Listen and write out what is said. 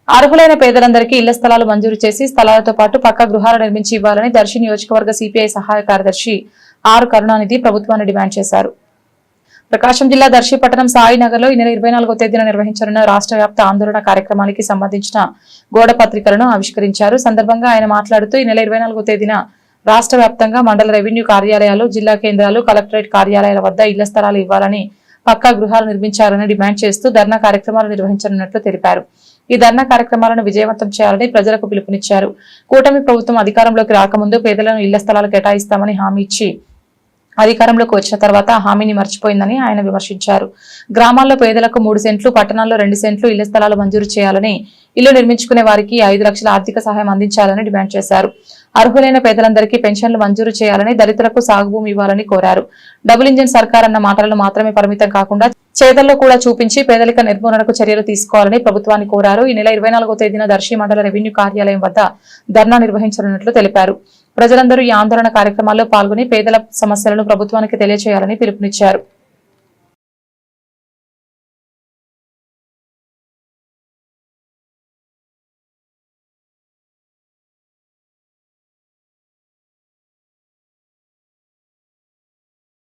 అర్హులైన పేదలందరికీ ఇళ్ల స్థలాలు మంజూరు చేసి స్థలాలతో పాటు పక్కా గృహాలు నిర్మించి ఇవ్వాలని దర్శి నియోజకవర్గ సిపిఐ సహాయ కార్యదర్శి ఆర్ కరుణానిధి ప్రభుత్వాన్ని డిమాండ్ చేశారు. ప్రకాశం జిల్లా దర్శి పట్టణం సాయినగర్ లో ఈ నెల 24వ తేదీన నిర్వహించనున్న రాష్ట్ర వ్యాప్త ఆందోళన కార్యక్రమానికి సంబంధించిన గోడ పత్రికలను ఆవిష్కరించారు. సందర్భంగా ఆయన మాట్లాడుతూ ఈ నెల 24వ తేదీన రాష్ట్ర వ్యాప్తంగా మండల రెవెన్యూ కార్యాలయాలు, జిల్లా కేంద్రాలు, కలెక్టరేట్ కార్యాలయాల వద్ద ఇళ్ల స్థలాలు ఇవ్వాలని, పక్కా గృహాలు నిర్మించాలని డిమాండ్ చేస్తూ ధర్నా కార్యక్రమాలు నిర్వహించనున్నట్లు తెలిపారు. ఈ ధర్నా కార్యక్రమాలను విజయవంతం చేయాలని ప్రజలకు పిలుపునిచ్చారు. కూటమి ప్రభుత్వం అధికారంలోకి రాకముందు పేదలను ఇళ్ల స్థలాలు కేటాయిస్తామని హామీ ఇచ్చి అధికారంలోకి వచ్చిన తర్వాత ఆ హామీని మర్చిపోయిందని ఆయన విమర్శించారు. గ్రామాల్లో పేదలకు 3 సెంట్లు, పట్టణాల్లో 2 సెంట్లు ఇళ్ల స్థలాలు మంజూరు చేయాలని, ఇల్లు నిర్మించుకునే వారికి 5 లక్షల ఆర్థిక సహాయం అందించాలని డిమాండ్ చేశారు. అర్హులైన పేదలందరికీ పెన్షన్లు మంజూరు చేయాలని, దళితులకు సాగు భూమి ఇవ్వాలని కోరారు. డబుల్ ఇంజిన్ సర్కార్ అన్న మాటలను మాత్రమే పరిమితం కాకుండా చేతల్లో కూడా చూపించి పేదరిక నిర్మూలనకు చర్యలు తీసుకోవాలని ప్రభుత్వాన్ని కోరారు. ఈ నెల 24వ తేదీన దర్శి మండల రెవెన్యూ కార్యాలయం వద్ద ధర్నా నిర్వహించనున్నట్లు తెలిపారు. ప్రజలందరూ ఈ ఆందోళన కార్యక్రమాల్లో పాల్గొని పేదల సమస్యలను ప్రభుత్వానికి తెలియజేయాలని పిలుపునిచ్చారు.